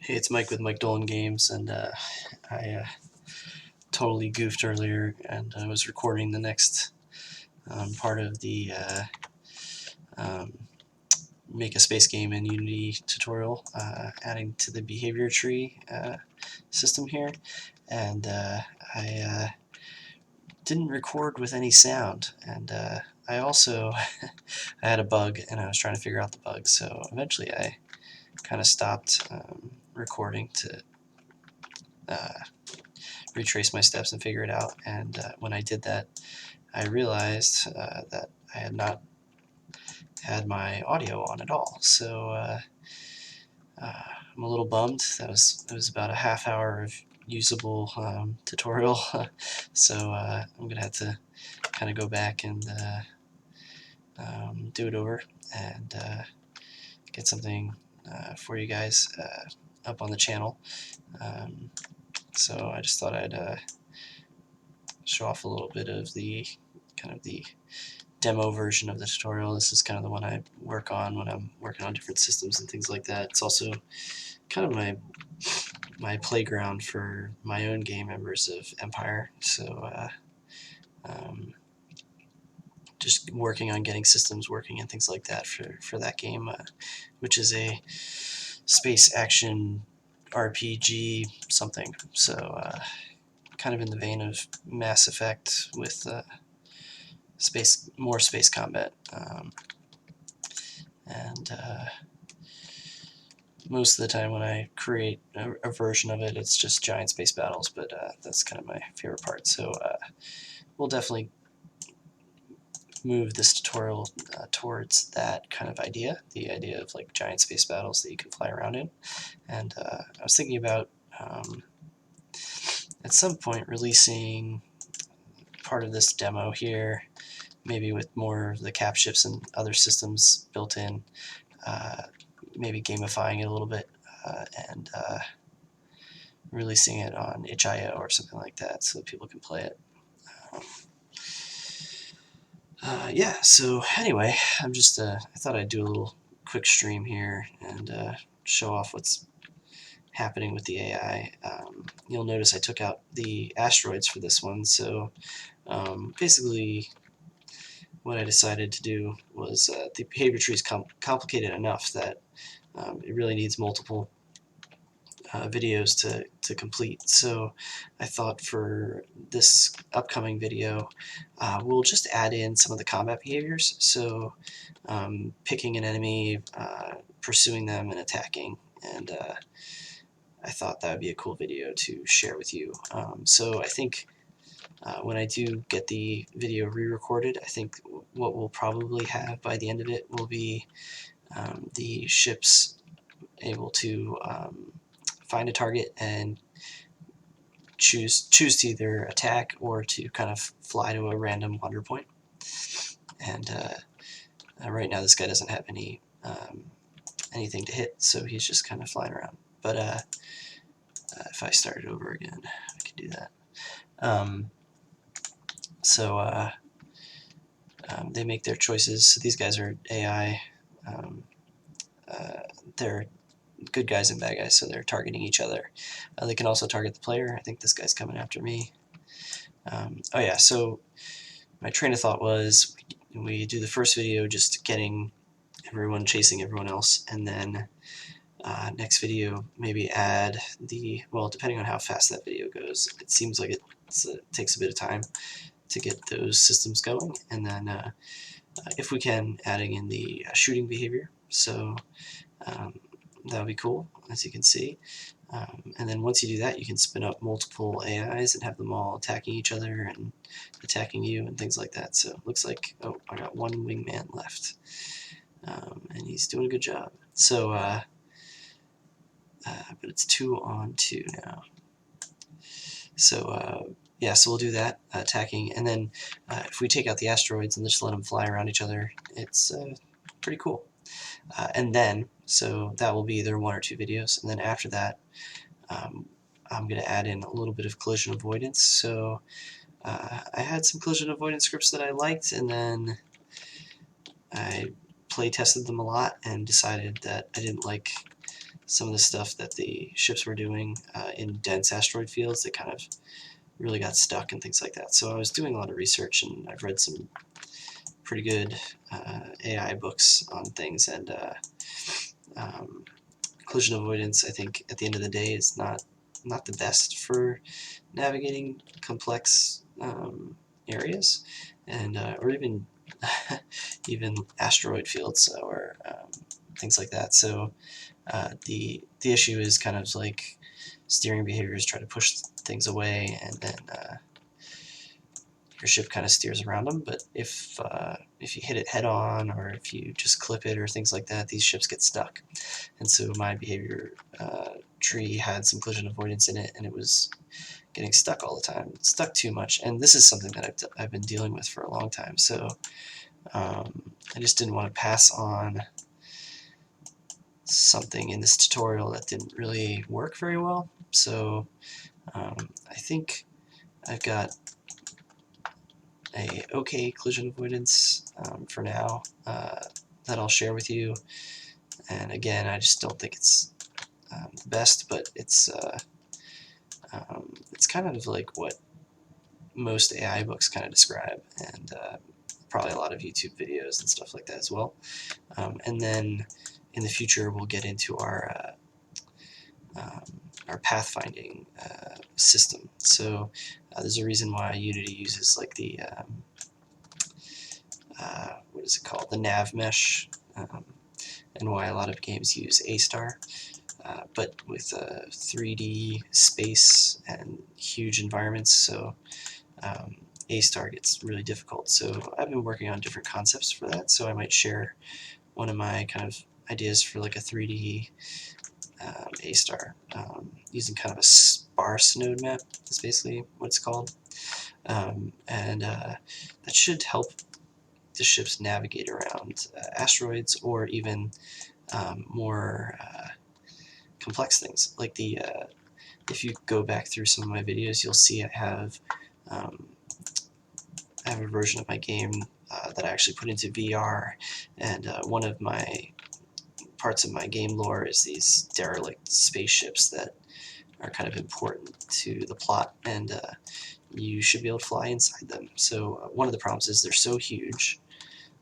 Hey, it's Mike with Mike Dolan Games, and I totally goofed earlier, and I was recording the next part of the um, make a space game in Unity tutorial, adding to the behavior tree system here, and I didn't record with any sound, and I also I had a bug, and I was trying to figure out the bug, so eventually I kind of stopped recording to retrace my steps and figure it out. And when I did that, I realized that I had not had my audio on at all. So I'm a little bummed. It was about a half hour of usable tutorial. So I'm gonna have to kind of go back and do it over and get something for you guys up on the channel. So I just thought I'd show off a little bit of the the demo version of the tutorial. This is kind of the one I work on when I'm working on different systems and things like that. It's also kind of my playground for my own game members of Empire. So just working on getting systems working and things like that for that game, which is a space action RPG something. So kind of in the vein of Mass Effect with more space combat. And most of the time when I create a version of it, it's just giant space battles, but that's kind of my favorite part. So we'll definitely move this tutorial towards that kind of idea, the idea of like giant space battles that you can fly around in. And I was thinking about at some point releasing part of this demo here, maybe with more of the cap ships and other systems built in, maybe gamifying it a little bit and releasing it on itch.io or something like that so that people can play it. Yeah, so anyway, I thought I'd do a little quick stream here and show off what's happening with the AI. You'll notice I took out the asteroids for this one, so basically what I decided to do was the behavior tree is complicated enough that it really needs multiple videos to complete. So I thought for this upcoming video, we'll just add in some of the combat behaviors. So picking an enemy, pursuing them, and attacking. And I thought that would be a cool video to share with you. So I think when I do get the video re-recorded, I think what we'll probably have by the end of it will be the ships able to find a target and choose to either attack or to kind of fly to a random wander point. And right now this guy doesn't have anything to hit, so he's just kind of flying around. But if I started over again, I could do that. They make their choices. So these guys are AI. They're good guys and bad guys, so they're targeting each other. They can also target the player. I think this guy's coming after me. Oh yeah, so my train of thought was we do the first video just getting everyone chasing everyone else, and then next video maybe add well, depending on how fast that video goes, it seems like it takes a bit of time to get those systems going, and then if we can, adding in the shooting behavior. So that would be cool, as you can see. And then once you do that, you can spin up multiple AIs and have them all attacking each other and attacking you and things like that. So it looks like, oh, I got one wingman left. And he's doing a good job. So, but it's 2-on-2 now. So, yeah, so we'll do that, attacking. And then if we take out the asteroids and just let them fly around each other, it's pretty cool. And then, so that will be either 1 or 2 videos, and then after that, I'm going to add in a little bit of collision avoidance. So I had some collision avoidance scripts that I liked, and then I play tested them a lot and decided that I didn't like some of the stuff that the ships were doing in dense asteroid fields. They kind of really got stuck and things like that. So I was doing a lot of research, and I've read some pretty good AI books on things, and collision avoidance, I think, at the end of the day, is not the best for navigating complex areas, and or even even asteroid fields or things like that. So the issue is kind of like steering behaviors try to push things away, and then your ship kind of steers around them. But if you hit it head on, or if you just clip it or things like that, these ships get stuck. And so my behavior tree had some collision avoidance in it, and it was getting stuck all the time, stuck too much. And this is something that I've been dealing with for a long time. So I just didn't want to pass on something in this tutorial that didn't really work very well. So I think I've got a okay collision avoidance for now that I'll share with you. And again, I just don't think it's the best, but it's kind of like what most AI books kind of describe, and probably a lot of YouTube videos and stuff like that as well. And then in the future, we'll get into our pathfinding system. So there's a reason why Unity uses like the what is it called, the nav mesh, and why a lot of games use A-star. But with 3D space and huge environments, so A-star gets really difficult. So I've been working on different concepts for that, so I might share one of my kind of ideas for like a 3D A-star using kind of a sparse node map is basically what it's called. And that should help the ships navigate around asteroids, or even more complex things. Like if you go back through some of my videos, you'll see I have a version of my game that I actually put into VR, and one of my parts of my game lore is these derelict spaceships that are kind of important to the plot, and you should be able to fly inside them. So one of the problems is they're so huge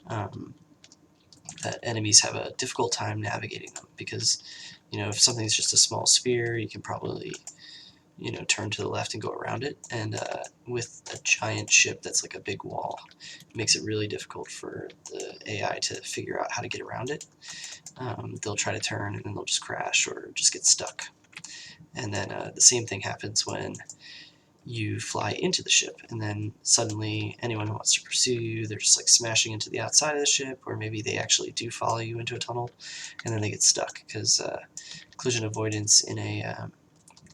that enemies have a difficult time navigating them, because if something's just a small sphere, you can probably turn to the left and go around it, and with a giant ship that's like a big wall, it makes it really difficult for the AI to figure out how to get around it. They'll try to turn, and then they'll just crash or just get stuck. And then the same thing happens when you fly into the ship, and then suddenly anyone who wants to pursue you, they're just like smashing into the outside of the ship, or maybe they actually do follow you into a tunnel, and then they get stuck, because collision avoidance in a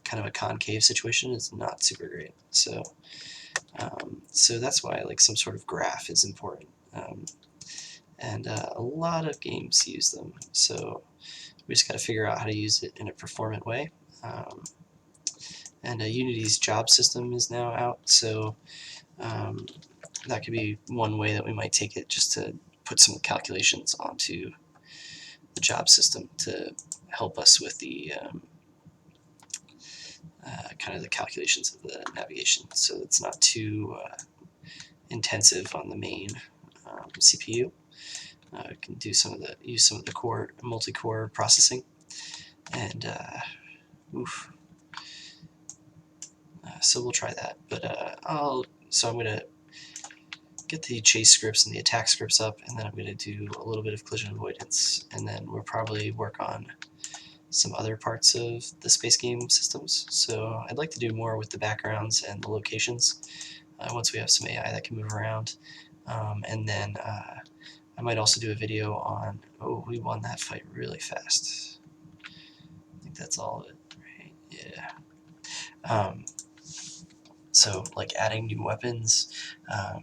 kind of a concave situation is not super great. So so that's why like some sort of graph is important, and a lot of games use them. So we just got to figure out how to use it in a performant way. And Unity's job system is now out, so that could be one way that we might take it, just to put some calculations onto the job system to help us with the kind of the calculations of the navigation, so it's not too intensive on the main CPU. We can do use some of the core multi-core processing, and so we'll try that. But I'm gonna get the chase scripts and the attack scripts up, and then I'm gonna do a little bit of collision avoidance, and then we'll probably work on some other parts of the space game systems. So I'd like to do more with the backgrounds and the locations once we have some AI that can move around. And then I might also do a video on, oh, we won that fight really fast. I think that's all of it, right? Yeah. So like adding new weapons, I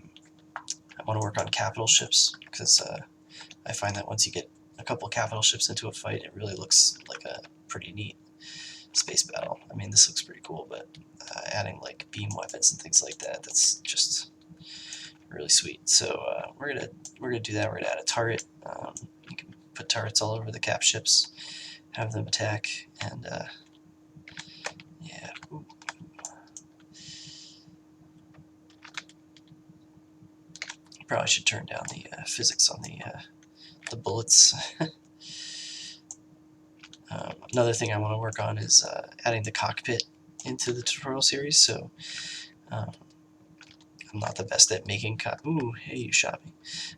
want to work on capital ships, because I find that once you get a couple capital ships into a fight, it really looks like a pretty neat space battle. I mean, this looks pretty cool, but adding like beam weapons and things like that, that's just really sweet. So we're gonna do that. We're gonna add a turret. You can put turrets all over the cap ships, have them attack, and yeah. Ooh. Probably should turn down the physics on the bullets. Another thing I want to work on is adding the cockpit into the tutorial series. So I'm not the best at making ooh, hey, you shot me.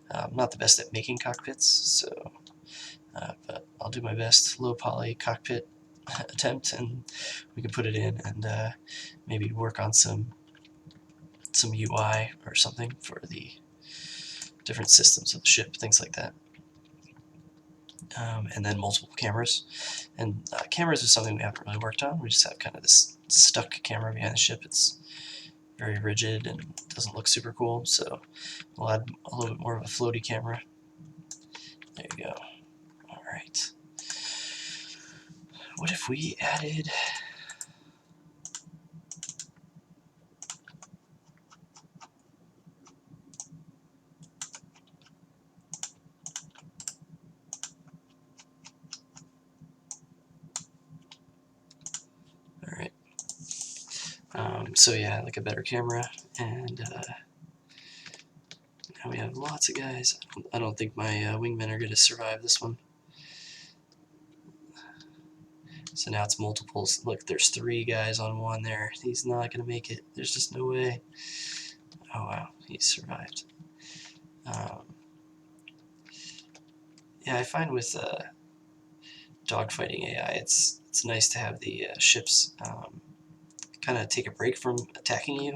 I'm not the best at making cockpits, so but I'll do my best. Low poly cockpit attempt, and we can put it in and maybe work on some UI or something for the different systems of the ship, things like that. And then multiple cameras. And cameras is something we haven't really worked on. We just have kind of this stuck camera behind the ship. It's very rigid and doesn't look super cool, so we'll add a little bit more of a floaty camera. There you go. All right. What if we added... All right. So yeah, like a better camera, and now we have lots of guys. I don't think my wingmen are going to survive this one. So now it's multiples. Look, there's 3 guys on one there. He's not going to make it. There's just no way. Oh wow, he survived. Yeah, I find with dogfighting AI, it's nice to have the ships kind of take a break from attacking you.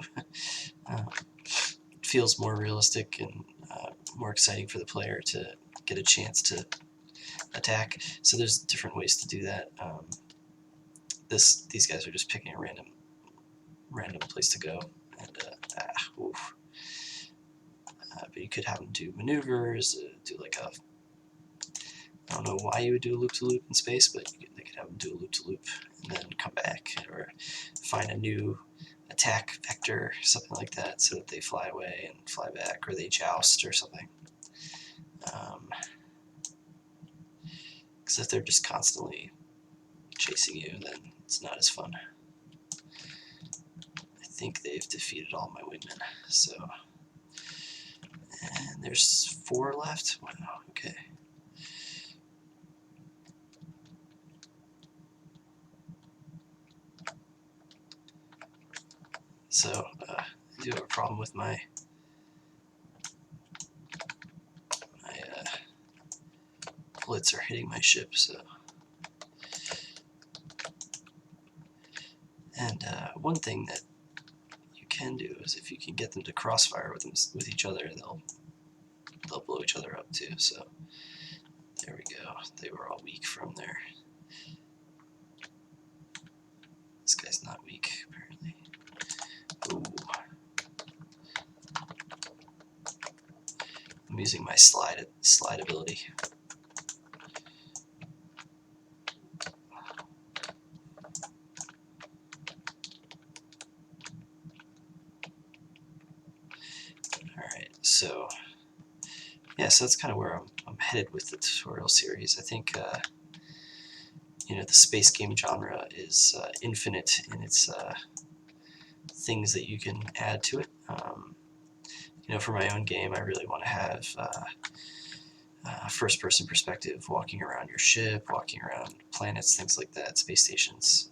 It feels more realistic and more exciting for the player to get a chance to attack. So there's different ways to do that. These guys are just picking a random place to go, and oof. But you could have them do maneuvers, do like a... I don't know why you would do a loop-to-loop in space, but they could have them do a loop-to-loop and then come back, or find a new attack vector, something like that, so that they fly away and fly back, or they joust or something. Because if they're just constantly chasing you, then it's not as fun. I think they've defeated all my wingmen, so... And there's 4 left? Wow, okay. So, I do have a problem with my bullets are hitting my ship, so... And one thing that you can do is if you can get them to crossfire with each other, they'll blow each other up too, so... There we go. They were all weak from there. This guy's not weak, apparently. Ooh. I'm using my slide ability. Alright, so... Yeah, so that's kind of where I'm headed with the tutorial series. I think, you know, the space game genre is infinite in its things that you can add to it. You know, for my own game, I really want to have first-person perspective, walking around your ship, walking around planets, things like that, space stations.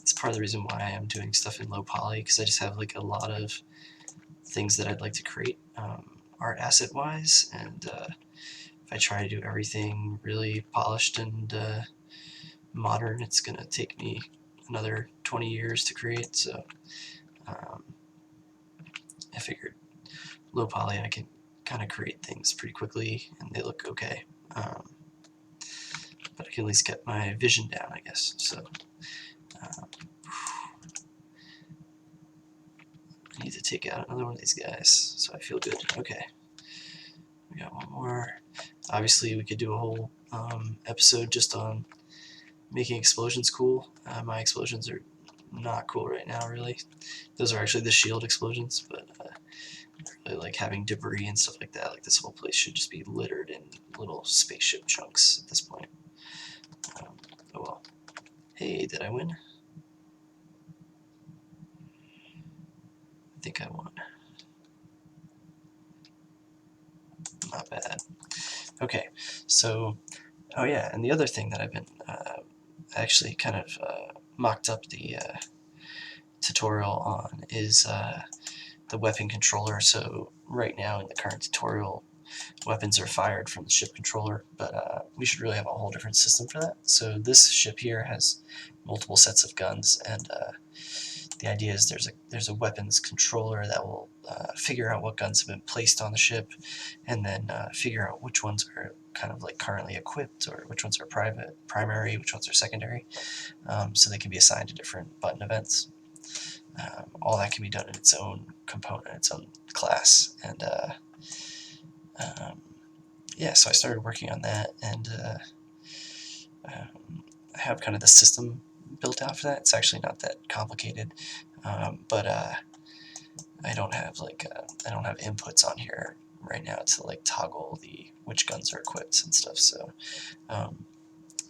It's part of the reason why I'm doing stuff in low poly, because I just have like a lot of things that I'd like to create art asset wise, and if I try to do everything really polished and modern, it's gonna take me another 20 years to create. So I figured low poly I can kind of create things pretty quickly and they look okay, but I can at least get my vision down, I guess. So I need to take out another one of these guys, so I feel good. Okay, we got one more. Obviously, we could do a whole episode just on making explosions cool. My explosions are not cool right now, really. Those are actually the shield explosions, but really like having debris and stuff like that. Like this whole place should just be littered in little spaceship chunks at this point. Oh well. Hey, did I win? I think I won. Not bad. Okay, so, oh yeah, and the other thing that I've been actually kind of mocked up the tutorial on is the weapon controller. So right now in the current tutorial, weapons are fired from the ship controller, but we should really have a whole different system for that. So this ship here has multiple sets of guns, and the idea is there's a weapons controller that will figure out what guns have been placed on the ship, and then figure out which ones are kind of like currently equipped, or which ones are primary, which ones are secondary, so they can be assigned to different button events. All that can be done in its own component, its own class, and yeah, so I started working on that, and I have kind of the system built out for that. It's actually not that complicated, but I don't have I don't have inputs on here right now to like toggle which guns are equipped and stuff. So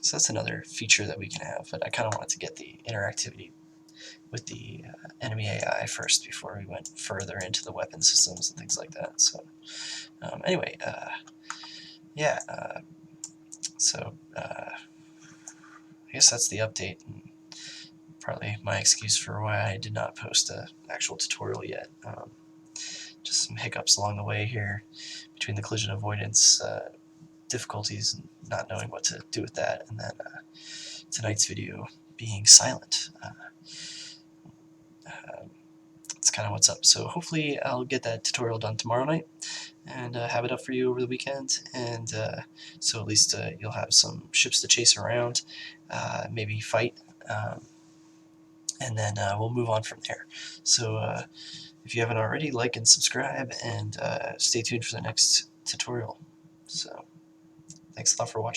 so that's another feature that we can have, but I kind of wanted to get the interactivity with the enemy AI first before we went further into the weapon systems and things like that. So anyway, yeah, so I guess that's the update, and partly my excuse for why I did not post an actual tutorial yet. Just some hiccups along the way here between the collision avoidance difficulties and not knowing what to do with that, and then tonight's video being silent. That's kind of what's up. So hopefully I'll get that tutorial done tomorrow night and have it up for you over the weekend, and so at least you'll have some ships to chase around, maybe fight, and then we'll move on from there. So if you haven't already, like and subscribe, and stay tuned for the next tutorial. So thanks a lot for watching.